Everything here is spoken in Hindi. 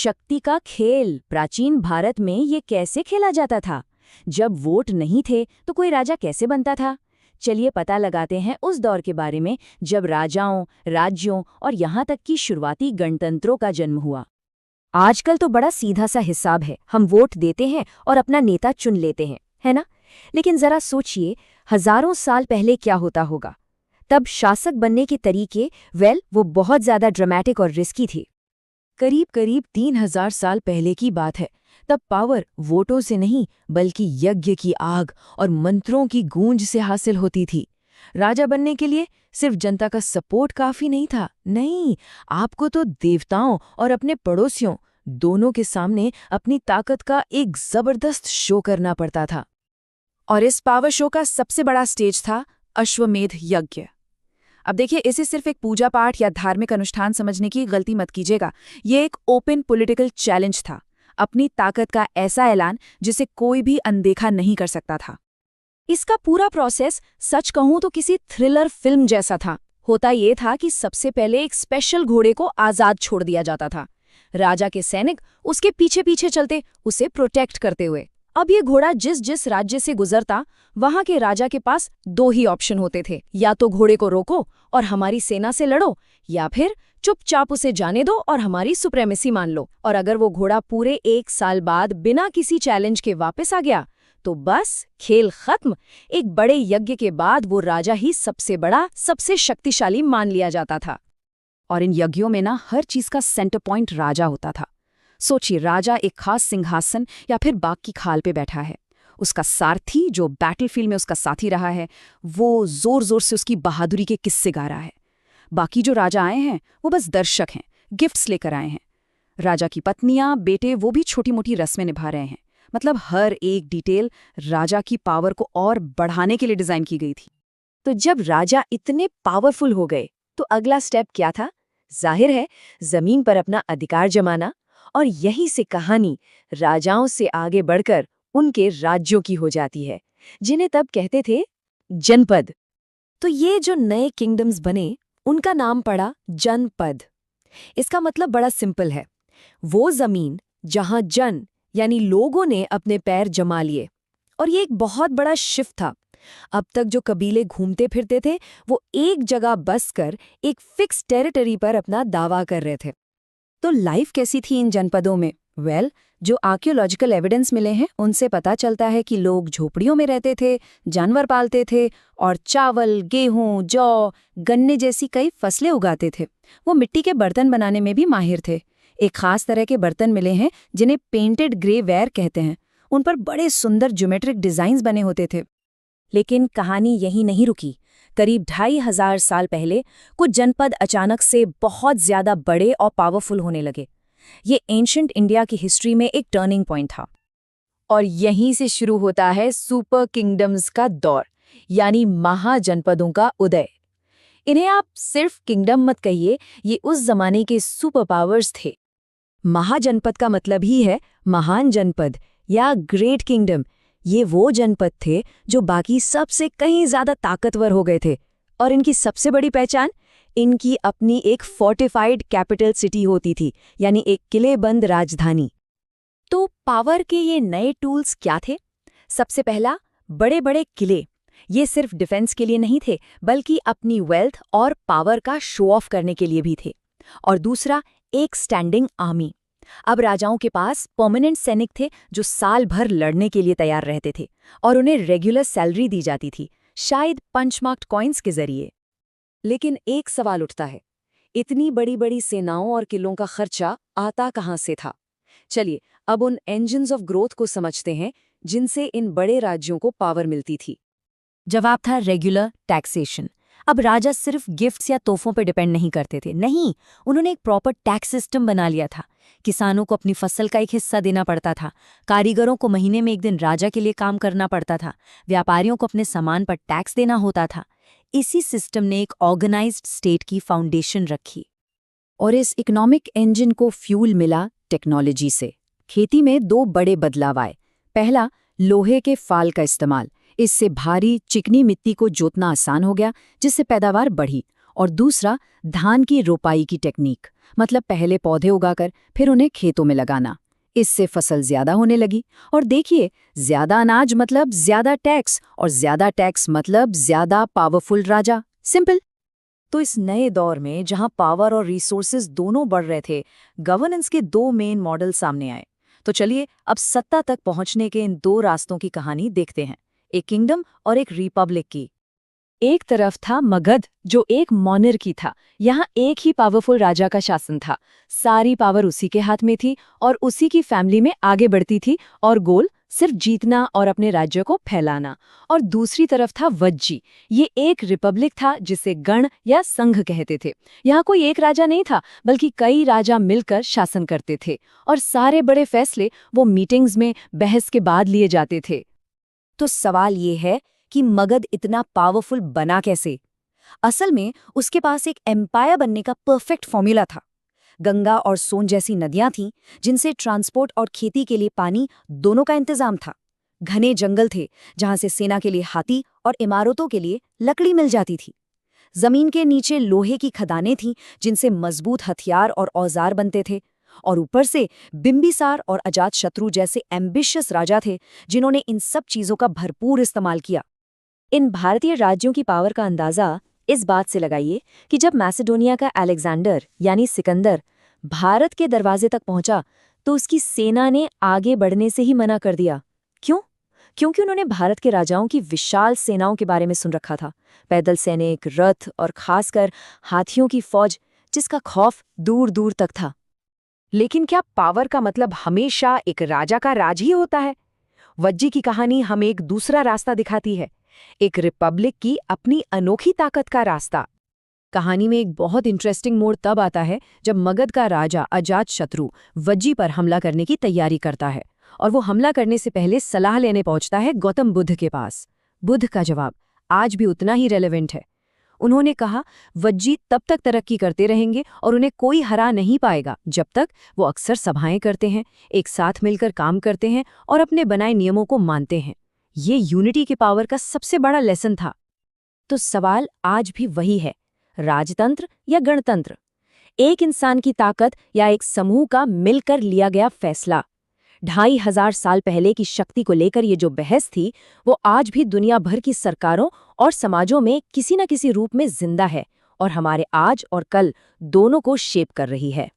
शक्ति का खेल प्राचीन भारत में ये कैसे खेला जाता था? जब वोट नहीं थे तो कोई राजा कैसे बनता था? चलिए पता लगाते हैं उस दौर के बारे में जब राजाओं, राज्यों और यहाँ तक कि शुरुआती गणतंत्रों का जन्म हुआ। आजकल तो बड़ा सीधा सा हिसाब है, हम वोट देते हैं और अपना नेता चुन लेते हैं, है ना? लेकिन जरा सोचिए, हजारों साल पहले क्या होता होगा। तब शासक बनने के तरीके वो बहुत ज्यादा ड्रामेटिक और रिस्की थे। करीब 3000 साल पहले की बात है। तब पावर वोटों से नहीं बल्कि यज्ञ की आग और मंत्रों की गूंज से हासिल होती थी। राजा बनने के लिए सिर्फ जनता का सपोर्ट काफी नहीं था, नहीं, आपको तो देवताओं और अपने पड़ोसियों दोनों के सामने अपनी ताकत का एक जबरदस्त शो करना पड़ता था। और इस पावर शो का सबसे बड़ा स्टेज था अश्वमेध यज्ञ। अब देखिए, इसे सिर्फ एक पूजा पाठ या धार्मिक अनुष्ठान समझने की गलती मत कीजिएगा। ये एक ओपन पॉलिटिकल चैलेंज था, अपनी ताकत का ऐसा ऐलान जिसे कोई भी अनदेखा नहीं कर सकता था। इसका पूरा प्रोसेस सच कहूं तो किसी थ्रिलर फिल्म जैसा था। होता ये था कि सबसे पहले एक स्पेशल घोड़े को आजाद छोड़ दिया जाता था। राजा के सैनिक उसके पीछे पीछे चलते, उसे प्रोटेक्ट करते हुए। अब ये घोड़ा जिस राज्य से गुजरता, वहां के राजा के पास दो ही ऑप्शन होते थे, या तो घोड़े को रोको और हमारी सेना से लड़ो, या फिर चुपचाप उसे जाने दो और हमारी सुप्रेमेसी मान लो। और अगर वो घोड़ा पूरे 1 साल बाद बिना किसी चैलेंज के वापस आ गया तो बस खेल खत्म। एक बड़े यज्ञ के बाद वो राजा ही सबसे बड़ा, सबसे शक्तिशाली मान लिया जाता था। और इन यज्ञों में ना हर चीज का सेंटर पॉइंट राजा होता था। सोचिए, राजा एक खास सिंहासन या फिर बाग की खाल पे बैठा है। उसका सारथी, जो बैटलफील्ड में उसका साथी रहा है, वो जोर जोर से उसकी बहादुरी के किस्से गा रहा है। बाकी जो राजा आए हैं वो बस दर्शक हैं, गिफ्ट्स लेकर आए हैं। राजा की पत्नियां, बेटे, वो भी छोटी मोटी रस्में निभा रहे हैं। मतलब हर एक डिटेल राजा की पावर को और बढ़ाने के लिए डिजाइन की गई थी। तो जब राजा इतने पावरफुल हो गए तो अगला स्टेप क्या था? जाहिर है, जमीन पर अपना अधिकार जमाना। और यहीं से कहानी राजाओं से आगे बढ़कर उनके राज्यों की हो जाती है, जिन्हें तब कहते थे जनपद। तो ये जो नए किंगडम्स बने, उनका नाम पड़ा जनपद। इसका मतलब बड़ा सिंपल है, वो जमीन जहां जन यानी लोगों ने अपने पैर जमा लिए। और ये एक बहुत बड़ा शिफ्ट था। अब तक जो कबीले घूमते फिरते थे, वो एक जगह बसकर एक फिक्स टेरिटरी पर अपना दावा कर रहे थे। तो लाइफ कैसी थी इन जनपदों में? जो आर्कियोलॉजिकल एविडेंस मिले हैं उनसे पता चलता है कि लोग झोपड़ियों में रहते थे, जानवर पालते थे और चावल, गेहूं, जौ, गन्ने जैसी कई फसलें उगाते थे। वो मिट्टी के बर्तन बनाने में भी माहिर थे। एक खास तरह के बर्तन मिले हैं जिन्हें पेंटेड ग्रे वेयर कहते हैं। उन पर बड़े सुंदर ज्योमेट्रिक डिजाइन्स बने होते थे। लेकिन कहानी यहीं नहीं रुकी। करीब 2500 साल पहले कुछ जनपद अचानक से बहुत ज्यादा बड़े और पावरफुल होने लगे। ये एंशिएंट इंडिया की हिस्ट्री में एक टर्निंग पॉइंट था। और यहीं से शुरू होता है सुपर किंगडम्स का दौर, यानी महाजनपदों का उदय। इन्हें आप सिर्फ किंगडम मत कहिए, ये उस जमाने के सुपर पावर्स थे। महाजनपद का मतलब ही है महान जनपद या ग्रेट किंगडम। ये वो जनपद थे जो बाकी सबसे कहीं ज्यादा ताकतवर हो गए थे। और इनकी सबसे बड़ी पहचान, इनकी अपनी एक फोर्टिफाइड कैपिटल सिटी होती थी, यानी एक किलेबंद राजधानी। तो पावर के ये नए टूल्स क्या थे? सबसे पहला, बड़े बड़े किले। ये सिर्फ डिफेंस के लिए नहीं थे, बल्कि अपनी वेल्थ और पावर का शो ऑफ करने के लिए भी थे। और दूसरा, एक स्टैंडिंग आर्मी। अब राजाओं के पास परमानेंट सैनिक थे जो साल भर लड़ने के लिए तैयार रहते थे, और उन्हें रेगुलर सैलरी दी जाती थी, शायद पंचमार्क्ड कॉइन्स के जरिए। लेकिन एक सवाल उठता है, इतनी बड़ी बड़ी सेनाओं और किलों का खर्चा आता कहां से था? चलिए अब उन इंजन्स ऑफ ग्रोथ को समझते हैं जिनसे इन बड़े राज्यों को पावर मिलती थी। जवाब था रेगुलर टैक्सेशन। अब राजा सिर्फ गिफ्ट्स या तोहफों पर डिपेंड नहीं करते थे, नहीं, उन्होंने एक प्रॉपर टैक्स सिस्टम बना लिया था। किसानों को अपनी फसल का एक हिस्सा देना पड़ता था, कारीगरों को महीने में एक दिन राजा के लिए काम करना पड़ता था, व्यापारियों को अपने सामान पर टैक्स देना होता था। इसी सिस्टम ने एक ऑर्गेनाइज्ड स्टेट की फाउंडेशन रखी। और इस इकोनॉमिक इंजन को फ्यूल मिला टेक्नोलॉजी से। खेती में 2 बड़े बदलाव आए। पहला, लोहे के फाल का इस्तेमाल। इससे भारी चिकनी मिट्टी को जोतना आसान हो गया, जिससे पैदावार बढ़ी। और दूसरा, धान की रोपाई की टेक्निक। मतलब पहले पौधे उगाकर फिर उन्हें खेतों में लगाना। इससे फसल ज्यादा होने लगी। और देखिए, ज्यादा अनाज मतलब ज्यादा टैक्स, और ज्यादा टैक्स मतलब ज्यादा पावरफुल राजा। सिंपल। तो इस नए दौर में जहां पावर और रिसोर्सेज दोनों बढ़ रहे थे, गवर्नेंस के दो मेन मॉडल सामने आए। तो चलिए अब सत्ता तक पहुंचने के इन दो रास्तों की कहानी देखते हैं, एक किंगडम और एक रिपब्लिक की। एक तरफ था मगध, जो एक मॉनर्की था। यहाँ एक ही पावरफुल राजा का शासन था। सारी पावर उसी के हाथ में थी और उसी की फैमिली में आगे बढ़ती थी, और गोल सिर्फ जीतना और अपने राज्य को फैलाना। और दूसरी तरफ था वज्जी। ये एक रिपब्लिक था जिसे गण या संघ कहते थे। यहाँ कोई एक राजा नहीं था, बल्कि कई राजा मिलकर शासन करते थे, और सारे बड़े फैसले वो मीटिंग्स में बहस के बाद लिए जाते थे। तो सवाल ये है कि मगध इतना पावरफुल बना कैसे? असल में उसके पास एक एम्पायर बनने का परफेक्ट फॉर्मूला था। गंगा और सोन जैसी नदियां थीं, जिनसे ट्रांसपोर्ट और खेती के लिए पानी दोनों का इंतजाम था। घने जंगल थे, जहां से सेना के लिए हाथी और इमारतों के लिए लकड़ी मिल जाती थी। जमीन के नीचे लोहे की खदानें थीं, जिनसे मजबूत हथियार और औजार बनते थे। और ऊपर से बिंबिसार और अजातशत्रु जैसे एम्बिशियस राजा थे, जिन्होंने इन सब चीजों का भरपूर इस्तेमाल किया। इन भारतीय राज्यों की पावर का अंदाजा इस बात से लगाइए कि जब मैसेडोनिया का अलेक्जेंडर यानी सिकंदर भारत के दरवाजे तक पहुंचा, तो उसकी सेना ने आगे बढ़ने से ही मना कर दिया। क्यों? क्योंकि उन्होंने भारत के राजाओं की विशाल सेनाओं के बारे में सुन रखा था। पैदल सैनिक, रथ और खासकर हाथियों की फौज, जिसका खौफ दूर दूर तक था। लेकिन क्या पावर का मतलब हमेशा एक राजा का राज ही होता है? वज्जी की कहानी हमें एक दूसरा रास्ता दिखाती है, एक रिपब्लिक की अपनी अनोखी ताकत का रास्ता। कहानी में एक बहुत इंटरेस्टिंग मोड़ तब आता है जब मगध का राजा अजातशत्रु वज्जी पर हमला करने की तैयारी करता है, और वो हमला करने से पहले सलाह लेने पहुंचता है गौतम बुद्ध के पास। बुद्ध का जवाब आज भी उतना ही रेलेवेंट है। उन्होंने कहा, वज्जी तब तक तरक्की करते रहेंगे और उन्हें कोई हरा नहीं पाएगा जब तक वो अक्सर सभाएं करते हैं, एक साथ मिलकर काम करते हैं और अपने बनाए नियमों को मानते हैं। ये यूनिटी की पावर का सबसे बड़ा लेसन था। तो सवाल आज भी वही है, राजतंत्र या गणतंत्र? एक इंसान की ताकत या एक समूह का मिलकर लिया गया फैसला? 2500 साल पहले की शक्ति को लेकर ये जो बहस थी, वो आज भी दुनिया भर की सरकारों और समाजों में किसी न किसी रूप में जिंदा है, और हमारे आज और कल दोनों को शेप कर रही है।